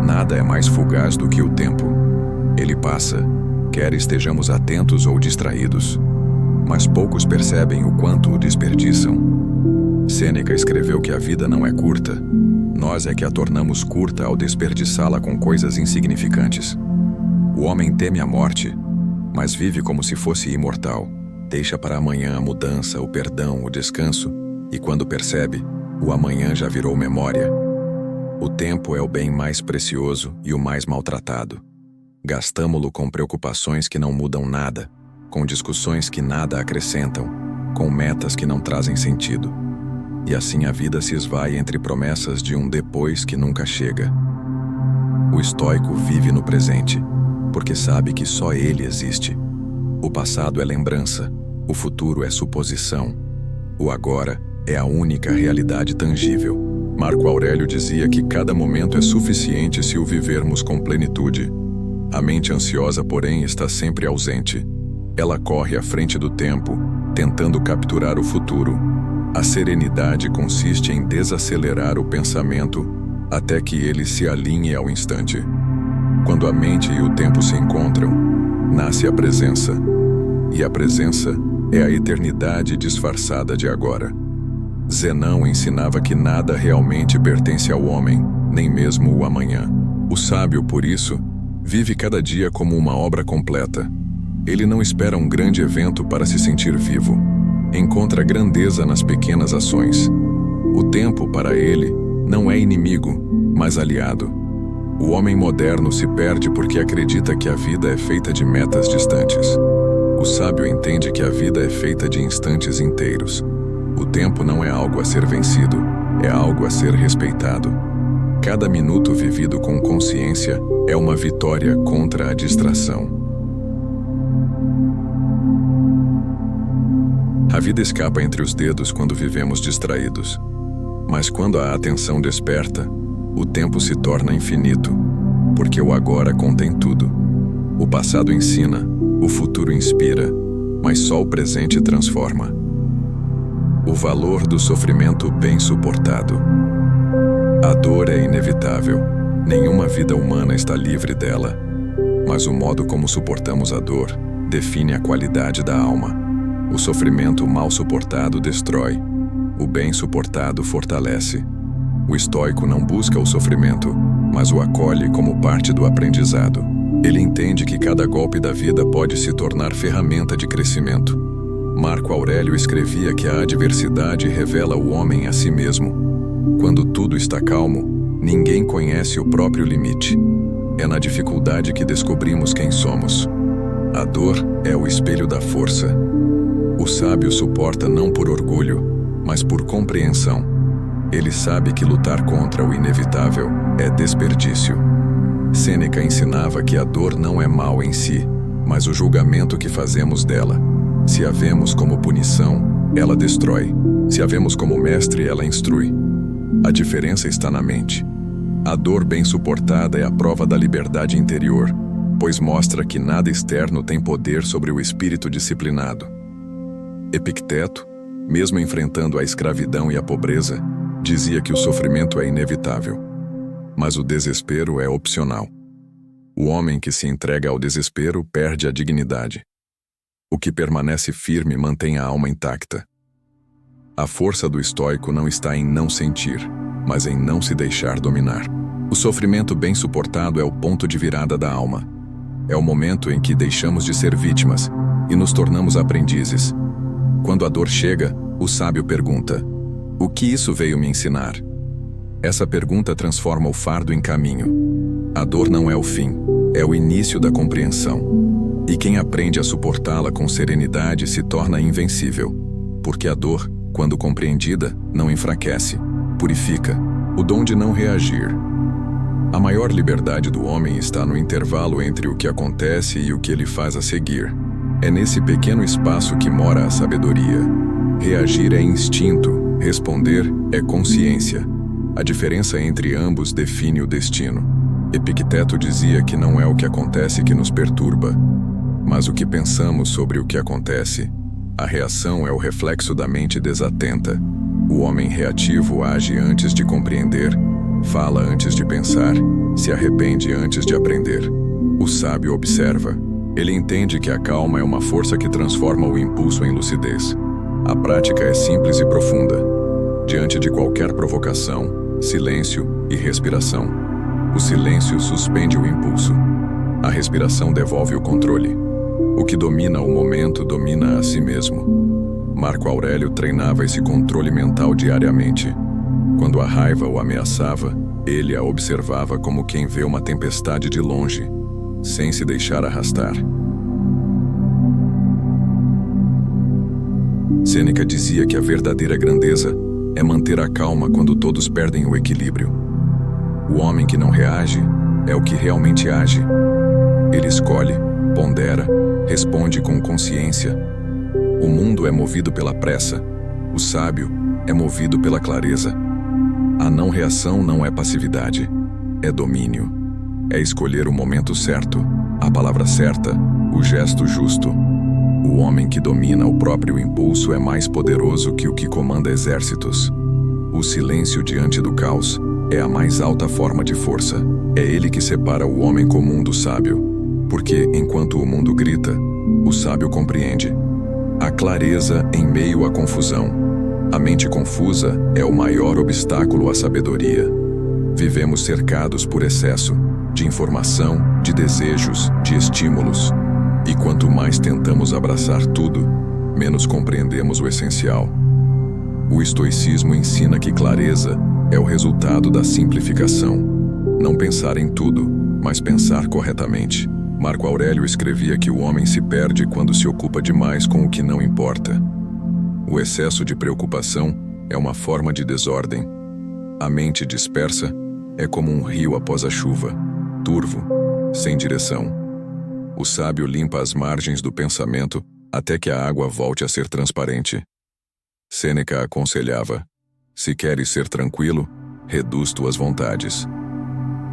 Nada é mais fugaz do que o tempo. Ele passa, quer estejamos atentos ou distraídos, mas poucos percebem o quanto o desperdiçam. Sêneca escreveu que a vida não é curta, nós é que a tornamos curta ao desperdiçá-la com coisas insignificantes. O homem teme a morte, mas vive como se fosse imortal. Deixa para amanhã a mudança, o perdão, o descanso, e quando percebe, o amanhã já virou memória. O tempo é o bem mais precioso e o mais maltratado. Gastamo-lo com preocupações que não mudam nada, com discussões que nada acrescentam, com metas que não trazem sentido. E assim a vida se esvai entre promessas de um depois que nunca chega. O estoico vive no presente, porque sabe que só ele existe. O passado é lembrança, o futuro é suposição. O agora é a única realidade tangível. Marco Aurélio dizia que cada momento é suficiente se o vivermos com plenitude. A mente ansiosa, porém, está sempre ausente. Ela corre à frente do tempo, tentando capturar o futuro. A serenidade consiste em desacelerar o pensamento até que ele se alinhe ao instante. Quando a mente e o tempo se encontram, nasce a presença. E a presença é a eternidade disfarçada de agora. Zenão ensinava que nada realmente pertence ao homem, nem mesmo o amanhã. O sábio, por isso, vive cada dia como uma obra completa. Ele não espera um grande evento para se sentir vivo. Encontra grandeza nas pequenas ações. O tempo, para ele, não é inimigo, mas aliado. O homem moderno se perde porque acredita que a vida é feita de metas distantes. O sábio entende que a vida é feita de instantes inteiros. O tempo não é algo a ser vencido, é algo a ser respeitado. Cada minuto vivido com consciência é uma vitória contra a distração. A vida escapa entre os dedos quando vivemos distraídos. Mas quando a atenção desperta, o tempo se torna infinito, porque o agora contém tudo. O passado ensina, o futuro inspira, mas só o presente transforma. O valor do sofrimento bem suportado. A dor é inevitável, nenhuma vida humana está livre dela. mas o modo como suportamos a dor define a qualidade da alma. O sofrimento mal suportado destrói, o bem suportado fortalece. O estoico não busca o sofrimento, mas o acolhe como parte do aprendizado. Ele entende que cada golpe da vida pode se tornar ferramenta de crescimento. Marco Aurélio escrevia que a adversidade revela o homem a si mesmo. Quando tudo está calmo, ninguém conhece o próprio limite. É na dificuldade que descobrimos quem somos. A dor é o espelho da força. O sábio suporta não por orgulho, mas por compreensão. Ele sabe que lutar contra o inevitável é desperdício. Sêneca ensinava que a dor não é mal em si, mas o julgamento que fazemos dela. Se a vemos como punição, ela destrói. Se a vemos como mestre, ela instrui. A diferença está na mente. A dor bem suportada é a prova da liberdade interior, pois mostra que nada externo tem poder sobre o espírito disciplinado. Epicteto, mesmo enfrentando a escravidão e a pobreza, dizia que o sofrimento é inevitável, mas o desespero é opcional. O homem que se entrega ao desespero perde a dignidade. O que permanece firme mantém a alma intacta. A força do estoico não está em não sentir, mas em não se deixar dominar. O sofrimento bem suportado é o ponto de virada da alma. É o momento em que deixamos de ser vítimas e nos tornamos aprendizes. Quando a dor chega, o sábio pergunta: o que isso veio me ensinar? Essa pergunta transforma o fardo em caminho. A dor não é o fim, é o início da compreensão. E quem aprende a suportá-la com serenidade se torna invencível, porque a dor, quando compreendida, não enfraquece, purifica, o dom de não reagir. A maior liberdade do homem está no intervalo entre o que acontece e o que ele faz a seguir. É nesse pequeno espaço que mora a sabedoria. Reagir é instinto, responder é consciência. A diferença entre ambos define o destino. Epicteto dizia que não é o que acontece que nos perturba, mas o que pensamos sobre o que acontece. A reação é o reflexo da mente desatenta. O homem reativo age antes de compreender, fala antes de pensar, se arrepende antes de aprender. O sábio observa. Ele entende que a calma é uma força que transforma o impulso em lucidez. A prática é simples e profunda. Diante de qualquer provocação, silêncio e respiração. O silêncio suspende o impulso. A respiração devolve o controle. O que domina o momento domina a si mesmo. Marco Aurélio treinava esse controle mental diariamente. Quando a raiva o ameaçava, ele a observava como quem vê uma tempestade de longe, sem se deixar arrastar. Sêneca dizia que a verdadeira grandeza é manter a calma quando todos perdem o equilíbrio. O homem que não reage é o que realmente age. Ele escolhe, pondera, responde com consciência. O mundo é movido pela pressa. O sábio é movido pela clareza. A não reação não é passividade, é domínio. É escolher o momento certo, a palavra certa, o gesto justo. O homem que domina o próprio impulso é mais poderoso que o que comanda exércitos. O silêncio diante do caos é a mais alta forma de força. É ele que separa o homem comum do sábio, porque enquanto o mundo grita, o sábio compreende. A clareza em meio à confusão. A mente confusa é o maior obstáculo à sabedoria. Vivemos cercados por excesso de informação, de desejos, de estímulos. E quanto mais tentamos abraçar tudo, menos compreendemos o essencial. O estoicismo ensina que clareza é o resultado da simplificação. Não pensar em tudo, mas pensar corretamente. Marco Aurélio escrevia que o homem se perde quando se ocupa demais com o que não importa. O excesso de preocupação é uma forma de desordem. A mente dispersa é como um rio após a chuva, turvo, sem direção. O sábio limpa as margens do pensamento até que a água volte a ser transparente. Sêneca aconselhava: se queres ser tranquilo, reduz tuas vontades.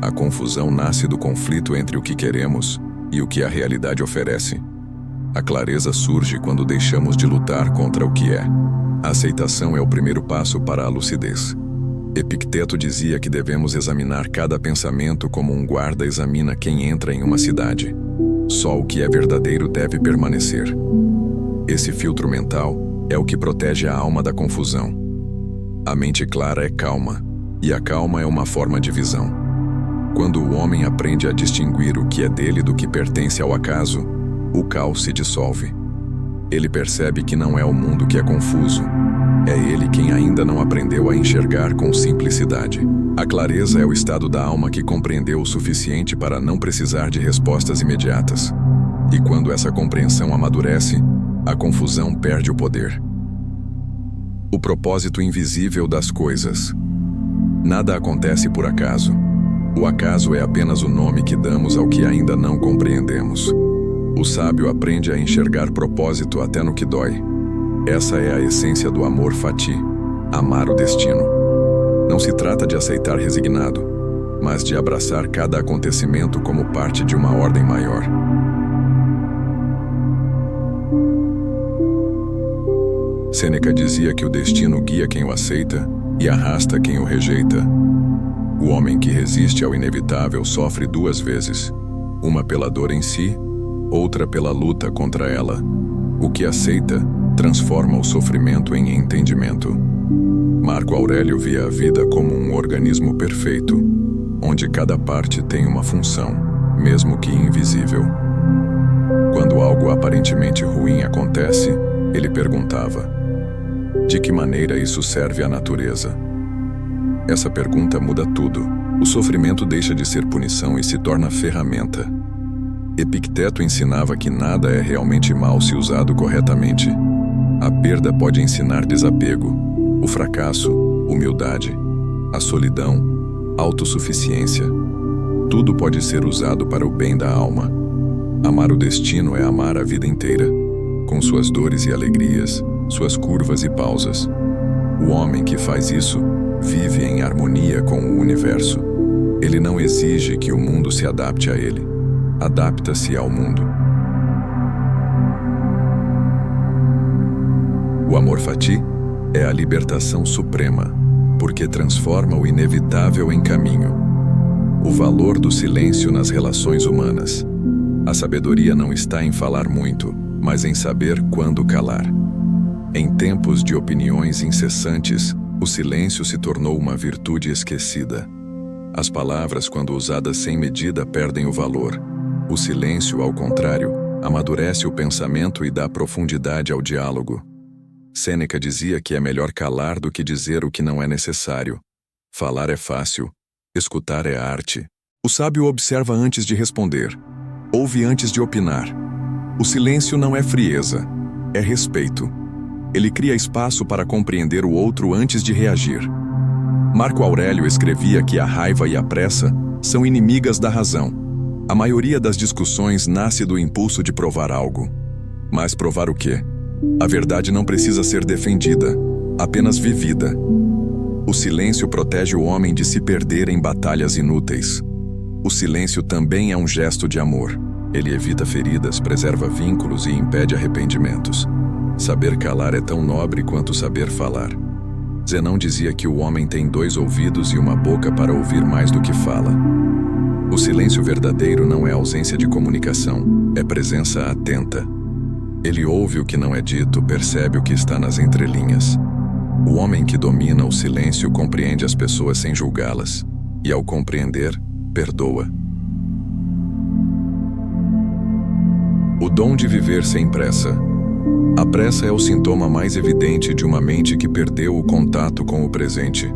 A confusão nasce do conflito entre o que queremos e o que a realidade oferece. A clareza surge quando deixamos de lutar contra o que é. A aceitação é o primeiro passo para a lucidez. Epicteto dizia que devemos examinar cada pensamento como um guarda examina quem entra em uma cidade. Só o que é verdadeiro deve permanecer. Esse filtro mental é o que protege a alma da confusão. A mente clara é calma, e a calma é uma forma de visão. Quando o homem aprende a distinguir o que é dele do que pertence ao acaso, o caos se dissolve. Ele percebe que não é o mundo que é confuso, é ele quem ainda não aprendeu a enxergar com simplicidade. A clareza é o estado da alma que compreendeu o suficiente para não precisar de respostas imediatas. E quando essa compreensão amadurece, a confusão perde o poder. O propósito invisível das coisas. Nada acontece por acaso. O acaso é apenas o nome que damos ao que ainda não compreendemos. O sábio aprende a enxergar propósito até no que dói. Essa é a essência do amor fati, amar o destino. Não se trata de aceitar resignado, mas de abraçar cada acontecimento como parte de uma ordem maior. Sêneca dizia que o destino guia quem o aceita e arrasta quem o rejeita. O homem que resiste ao inevitável sofre duas vezes, uma pela dor em si, outra pela luta contra ela. O que aceita transforma o sofrimento em entendimento. Marco Aurélio via a vida como um organismo perfeito, onde cada parte tem uma função, mesmo que invisível. Quando algo aparentemente ruim acontece, ele perguntava: de que maneira isso serve à natureza? Essa pergunta muda tudo. O sofrimento deixa de ser punição e se torna ferramenta. Epicteto ensinava que nada é realmente mal se usado corretamente. A perda pode ensinar desapego, o fracasso, humildade, a solidão, autossuficiência. Tudo pode ser usado para o bem da alma. Amar o destino é amar a vida inteira, com suas dores e alegrias, suas curvas e pausas. O homem que faz isso vive em harmonia com o universo. Ele não exige que o mundo se adapte a ele. Adapta-se ao mundo. O amor fati é a libertação suprema, porque transforma o inevitável em caminho. O valor do silêncio nas relações humanas. A sabedoria não está em falar muito, mas em saber quando calar. Em tempos de opiniões incessantes, o silêncio se tornou uma virtude esquecida. As palavras, quando usadas sem medida, perdem o valor. O silêncio, ao contrário, amadurece o pensamento e dá profundidade ao diálogo. Sêneca dizia que é melhor calar do que dizer o que não é necessário. Falar é fácil, escutar é arte. O sábio observa antes de responder, ouve antes de opinar. O silêncio não é frieza, é respeito. Ele cria espaço para compreender o outro antes de reagir. Marco Aurélio escrevia que a raiva e a pressa são inimigas da razão. A maioria das discussões nasce do impulso de provar algo. Mas provar o quê? A verdade não precisa ser defendida, apenas vivida. O silêncio protege o homem de se perder em batalhas inúteis. O silêncio também é um gesto de amor. Ele evita feridas, preserva vínculos e impede arrependimentos. Saber calar é tão nobre quanto saber falar. Zenão dizia que o homem tem 2 ouvidos e uma boca para ouvir mais do que fala. O silêncio verdadeiro não é ausência de comunicação, é presença atenta. Ele ouve o que não é dito, percebe o que está nas entrelinhas. O homem que domina o silêncio compreende as pessoas sem julgá-las, e ao compreender, perdoa. O dom de viver sem pressa. A pressa é o sintoma mais evidente de uma mente que perdeu o contato com o presente.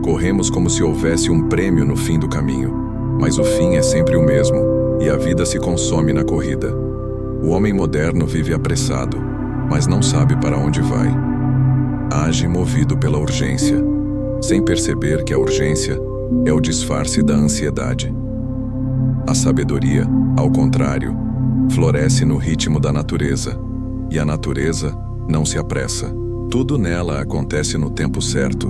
Corremos como se houvesse um prêmio no fim do caminho, mas o fim é sempre o mesmo, e a vida se consome na corrida. O homem moderno vive apressado, mas não sabe para onde vai. Age movido pela urgência, sem perceber que a urgência é o disfarce da ansiedade. A sabedoria, ao contrário, floresce no ritmo da natureza, e a natureza não se apressa. Tudo nela acontece no tempo certo.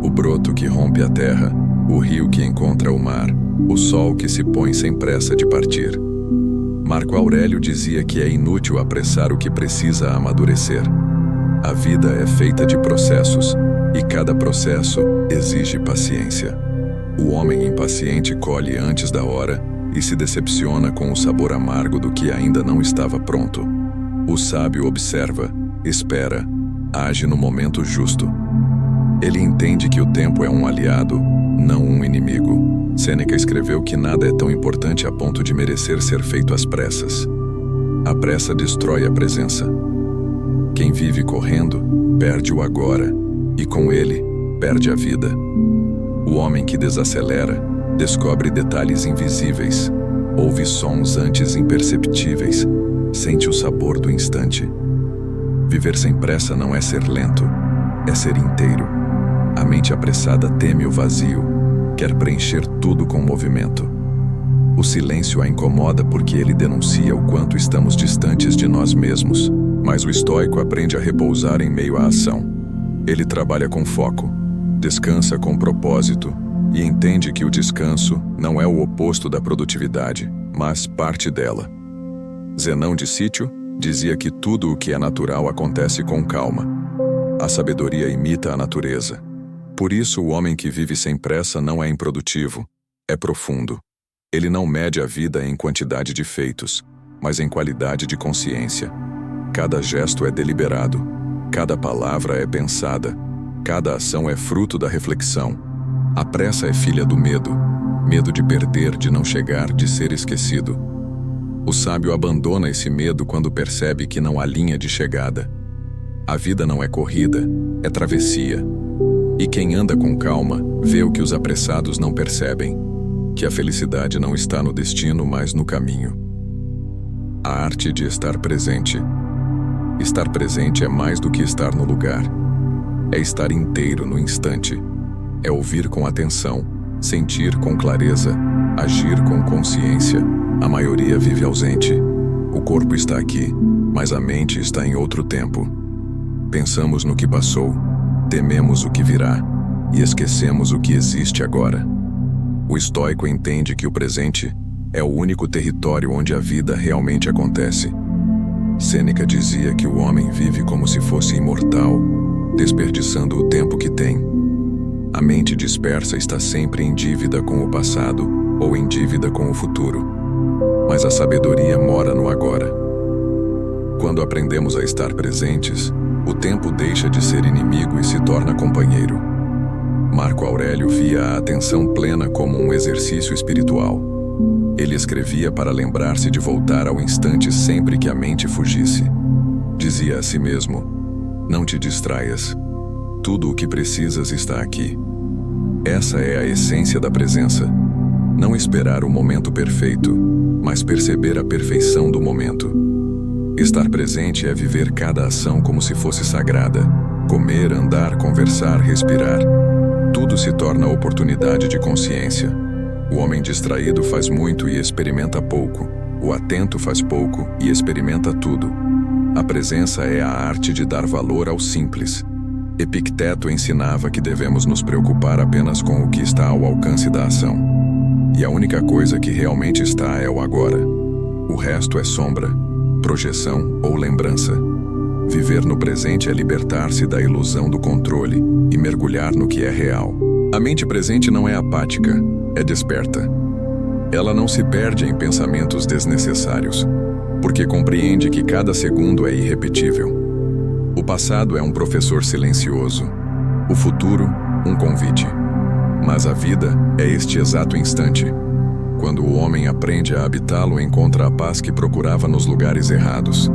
O broto que rompe a terra, o rio que encontra o mar, o sol que se põe sem pressa de partir. Marco Aurélio dizia que é inútil apressar o que precisa amadurecer. A vida é feita de processos, E cada processo exige paciência. O homem impaciente colhe antes da hora e se decepciona com o sabor amargo do que ainda não estava pronto. O sábio observa, espera, age no momento justo. Ele entende que o tempo é um aliado, não um inimigo. Sêneca escreveu que nada é tão importante a ponto de merecer ser feito às pressas. A pressa destrói a presença. Quem vive correndo, perde o agora, e com ele, perde a vida. O homem que desacelera, descobre detalhes invisíveis, ouve sons antes imperceptíveis, sente o sabor do instante. Viver sem pressa não é ser lento, é ser inteiro. A mente apressada teme o vazio, quer preencher tudo com movimento. O silêncio a incomoda porque ele denuncia o quanto estamos distantes de nós mesmos, mas o estoico aprende a repousar em meio à ação. Ele trabalha com foco, descansa com propósito e entende que o descanso não é o oposto da produtividade, mas parte dela. Zenão de Sítio dizia que tudo o que é natural acontece com calma. A sabedoria imita a natureza. Por isso, o homem que vive sem pressa não é improdutivo, é profundo. Ele não mede a vida em quantidade de feitos, mas em qualidade de consciência. Cada gesto é deliberado, cada palavra é pensada, cada ação é fruto da reflexão. A pressa é filha do medo, medo de perder, de não chegar, de ser esquecido. O sábio abandona esse medo quando percebe que não há linha de chegada. A vida não é corrida, é travessia. E quem anda com calma vê o que os apressados não percebem, que a felicidade não está no destino, mas no caminho. A arte de estar presente. Estar presente é mais do que estar no lugar. É estar inteiro no instante. É ouvir com atenção, sentir com clareza, agir com consciência. A maioria vive ausente. O corpo está aqui, mas a mente está em outro tempo. Pensamos no que passou, tememos o que virá e esquecemos o que existe agora. O estoico entende que o presente é o único território onde a vida realmente acontece. Sêneca dizia que o homem vive como se fosse imortal, desperdiçando o tempo que tem. A mente dispersa está sempre em dívida com o passado ou em dívida com o futuro. Mas a sabedoria mora no agora. Quando aprendemos a estar presentes, o tempo deixa de ser inimigo e se torna companheiro. Marco Aurélio via a atenção plena como um exercício espiritual. Ele escrevia para lembrar-se de voltar ao instante sempre que a mente fugisse. Dizia a si mesmo: não te distraias. Tudo o que precisas está aqui. Essa é a essência da presença. Não esperar o momento perfeito, mas perceber a perfeição do momento. Estar presente é viver cada ação como se fosse sagrada. Comer, andar, conversar, respirar. Tudo se torna oportunidade de consciência. O homem distraído faz muito e experimenta pouco. O atento faz pouco e experimenta tudo. A presença é a arte de dar valor ao simples. Epicteto ensinava que devemos nos preocupar apenas com o que está ao alcance da ação. E a única coisa que realmente está é o agora. O resto é sombra, projeção ou lembrança. Viver no presente é libertar-se da ilusão do controle e mergulhar no que é real. A mente presente não é apática, é desperta. Ela não se perde em pensamentos desnecessários, porque compreende que cada segundo é irrepetível. O passado é um professor silencioso, o futuro, um convite. Mas a vida é este exato instante. Quando o homem aprende a habitá-lo, encontra a paz que procurava nos lugares errados.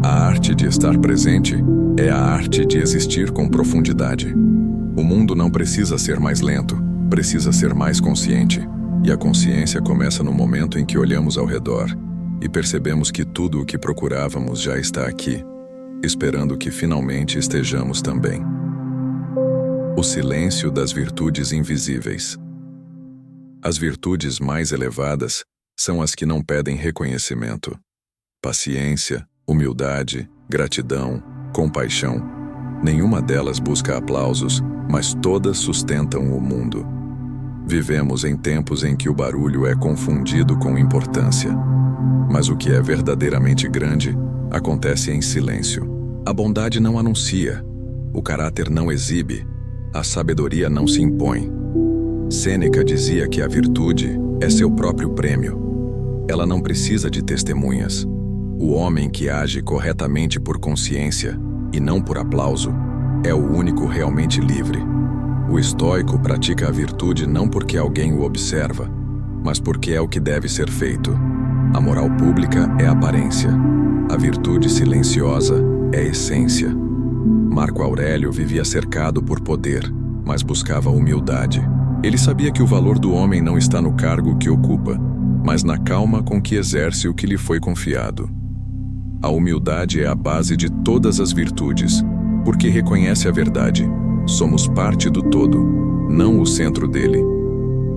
A arte de estar presente é a arte de existir com profundidade. O mundo não precisa ser mais lento, precisa ser mais consciente. E a consciência começa no momento em que olhamos ao redor e percebemos que tudo o que procurávamos já está aqui, esperando que finalmente estejamos também. O silêncio das virtudes invisíveis. As virtudes mais elevadas são as que não pedem reconhecimento. Paciência, humildade, gratidão, compaixão. Nenhuma delas busca aplausos, mas todas sustentam o mundo. Vivemos em tempos em que o barulho é confundido com importância. Mas o que é verdadeiramente grande acontece em silêncio. A bondade não anuncia, o caráter não exibe, A sabedoria não se impõe. Sêneca dizia que a virtude é seu próprio prêmio. Ela não precisa de testemunhas. O homem que age corretamente por consciência e não por aplauso é o único realmente livre. O estoico pratica a virtude não porque alguém o observa, mas porque é o que deve ser feito. A moral pública é aparência. A virtude silenciosa é essência. Marco Aurélio vivia cercado por poder, mas buscava humildade. Ele sabia que o valor do homem não está no cargo que ocupa, mas na calma com que exerce o que lhe foi confiado. A humildade é a base de todas as virtudes, porque reconhece a verdade. Somos parte do todo, não o centro dele.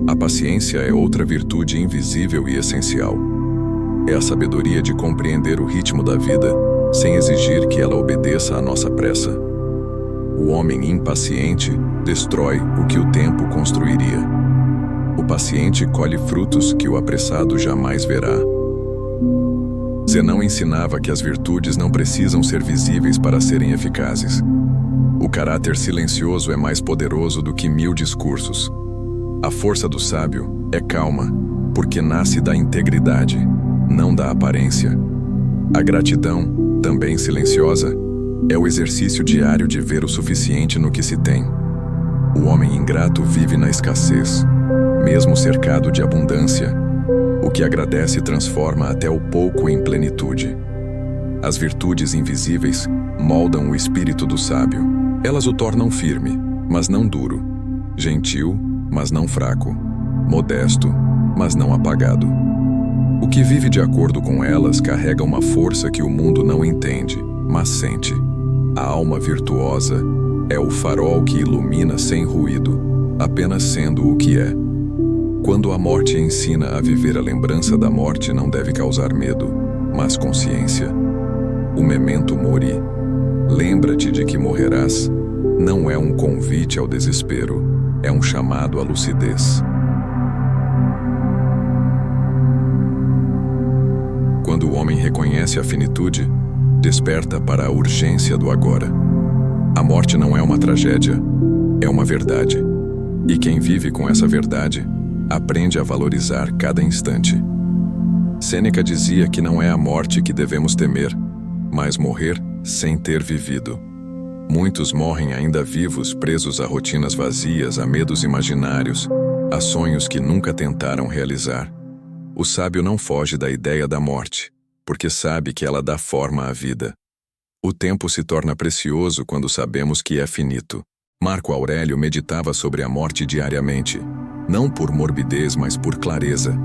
A paciência é outra virtude invisível e essencial. É a sabedoria de compreender o ritmo da vida, sem exigir que ela obedeça à nossa pressa. O homem impaciente destrói o que o tempo construiria. O paciente colhe frutos que o apressado jamais verá. Zenão ensinava que as virtudes não precisam ser visíveis para serem eficazes. O caráter silencioso é mais poderoso do que 1000 discursos. A força do sábio é calma, porque nasce da integridade, não da aparência. A gratidão, também silenciosa, é o exercício diário de ver o suficiente no que se tem. O homem ingrato vive na escassez, mesmo cercado de abundância. O que agradece transforma até o pouco em plenitude. As virtudes invisíveis moldam o espírito do sábio. Elas o tornam firme, mas não duro, gentil, mas não fraco, modesto, mas não apagado. O que vive de acordo com elas carrega uma força que o mundo não entende, mas sente. A alma virtuosa é o farol que ilumina sem ruído, apenas sendo o que é. Quando a morte ensina a viver, a lembrança da morte não deve causar medo, mas consciência. O memento mori, lembra-te de que morrerás, não é um convite ao desespero, é um chamado à lucidez. Quando o homem reconhece a finitude, desperta para a urgência do agora. A morte não é uma tragédia, é uma verdade. E quem vive com essa verdade, aprende a valorizar cada instante. Sêneca dizia que não é a morte que devemos temer, mas morrer sem ter vivido. Muitos morrem ainda vivos, presos a rotinas vazias, a medos imaginários, a sonhos que nunca tentaram realizar. O sábio não foge da ideia da morte, porque sabe que ela dá forma à vida. O tempo se torna precioso quando sabemos que é finito. Marco Aurélio meditava sobre a morte diariamente, não por morbidez, mas por clareza.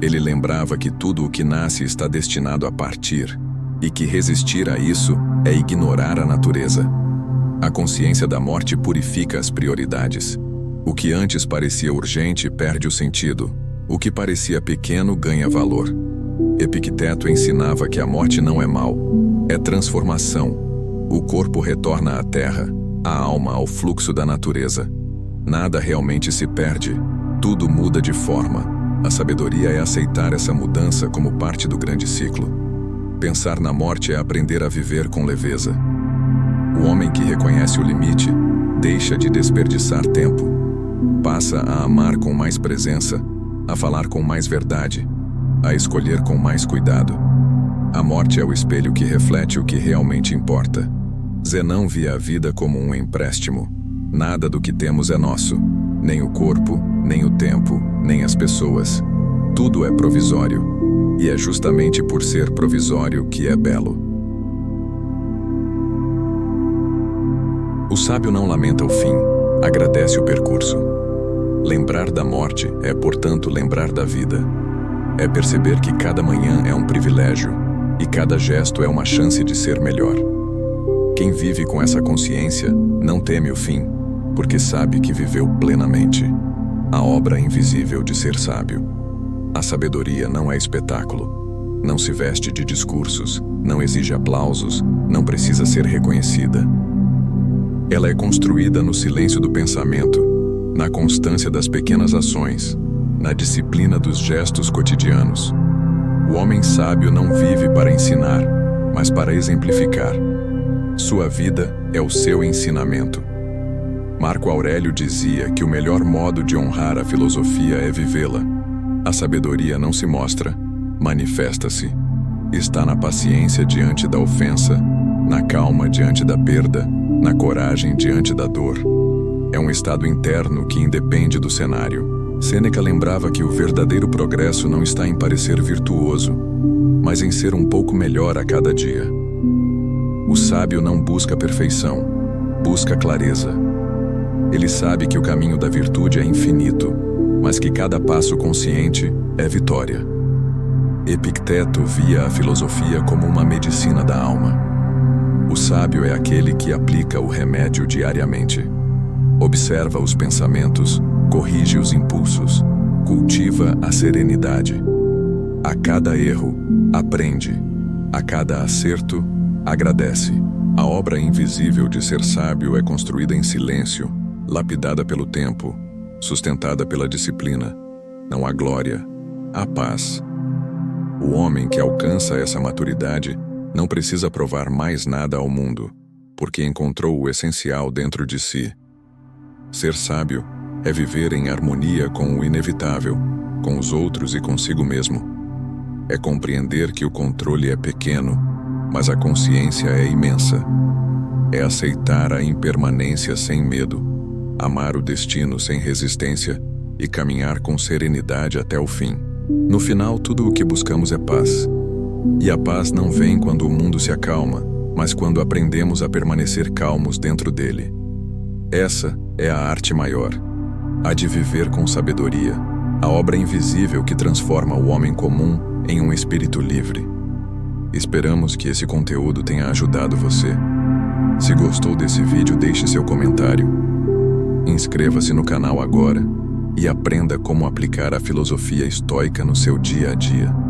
Ele lembrava que tudo o que nasce está destinado a partir, e que resistir a isso é ignorar a natureza. A consciência da morte purifica as prioridades. O que antes parecia urgente perde o sentido. O que parecia pequeno ganha valor. Epicteto ensinava que a morte não é mal, é transformação. O corpo retorna à terra, a alma ao fluxo da natureza. Nada realmente se perde, tudo muda de forma. A sabedoria é aceitar essa mudança como parte do grande ciclo. Pensar na morte é aprender a viver com leveza. O homem que reconhece o limite deixa de desperdiçar tempo. Passa a amar com mais presença, a falar com mais verdade, a escolher com mais cuidado. A morte é o espelho que reflete o que realmente importa. Zenão via a vida como um empréstimo. Nada do que temos é nosso, nem o corpo, nem o tempo, nem as pessoas. Tudo é provisório, e é justamente por ser provisório que é belo. O sábio não lamenta o fim, agradece o percurso. Lembrar da morte é, portanto, lembrar da vida. É perceber que cada manhã é um privilégio e cada gesto é uma chance de ser melhor. Quem vive com essa consciência não teme o fim, porque sabe que viveu plenamente. A obra invisível de ser sábio. A sabedoria não é espetáculo. Não se veste de discursos, não exige aplausos, não precisa ser reconhecida. Ela é construída no silêncio do pensamento, na constância das pequenas ações, na disciplina dos gestos cotidianos. O homem sábio não vive para ensinar, mas para exemplificar. Sua vida é o seu ensinamento. Marco Aurélio dizia que o melhor modo de honrar a filosofia é vivê-la. A sabedoria não se mostra, manifesta-se. Está na paciência diante da ofensa, na calma diante da perda, na coragem diante da dor. É um estado interno que independe do cenário. Sêneca lembrava que o verdadeiro progresso não está em parecer virtuoso, mas em ser um pouco melhor a cada dia. O sábio não busca perfeição, busca clareza. Ele sabe que o caminho da virtude é infinito, mas que cada passo consciente é vitória. Epicteto via a filosofia como uma medicina da alma. O sábio é aquele que aplica o remédio diariamente. Observa os pensamentos, corrige os impulsos, cultiva a serenidade. A cada erro, aprende. A cada acerto, agradece. A obra invisível de ser sábio é construída em silêncio, lapidada pelo tempo, sustentada pela disciplina. Não há glória, há paz. O homem que alcança essa maturidade não precisa provar mais nada ao mundo, porque encontrou o essencial dentro de si. Ser sábio é viver em harmonia com o inevitável, com os outros e consigo mesmo. É compreender que o controle é pequeno, mas a consciência é imensa. É aceitar a impermanência sem medo, amar o destino sem resistência e caminhar com serenidade até o fim. No final, tudo o que buscamos é paz. E a paz não vem quando o mundo se acalma, mas quando aprendemos a permanecer calmos dentro dele. Essa é a arte maior, a de viver com sabedoria, a obra invisível que transforma o homem comum em um espírito livre. Esperamos que esse conteúdo tenha ajudado você. Se gostou desse vídeo, deixe seu comentário. Inscreva-se no canal agora e aprenda como aplicar a filosofia estoica no seu dia a dia.